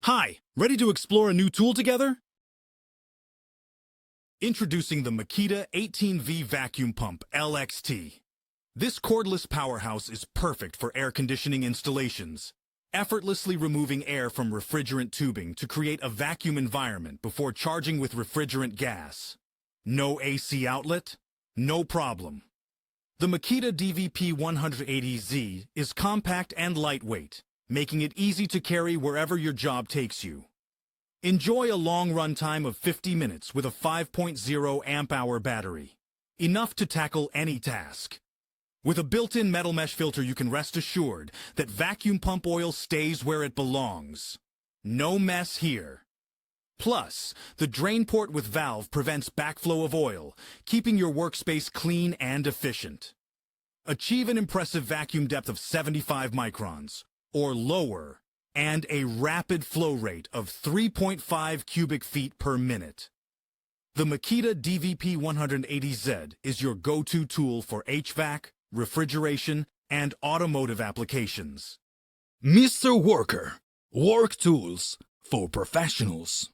Hi, ready to explore a new tool together? Introducing the MAKITA 18V Vacuum Pump LXT. This cordless powerhouse is perfect for air conditioning installations, effortlessly removing air from refrigerant tubing to create a vacuum environment before charging with refrigerant gas. No AC outlet? No problem. The MAKITA DVP180Z is compact and lightweight, making it easy to carry wherever your job takes you. Enjoy a long run time of 50 minutes with a 5.0 amp-hour battery, enough to tackle any task. With a built-in metal mesh filter, you can rest assured that vacuum pump oil stays where it belongs. No mess here. Plus, the drain port with valve prevents backflow of oil, keeping your workspace clean and efficient. Achieve an impressive vacuum depth of 75 microns, or lower, and a rapid flow rate of 3.5 cubic feet per minute. The MAKITA DVP180Z is your go-to tool for HVAC, refrigeration, and automotive applications. Mr. Worker, work tools for professionals.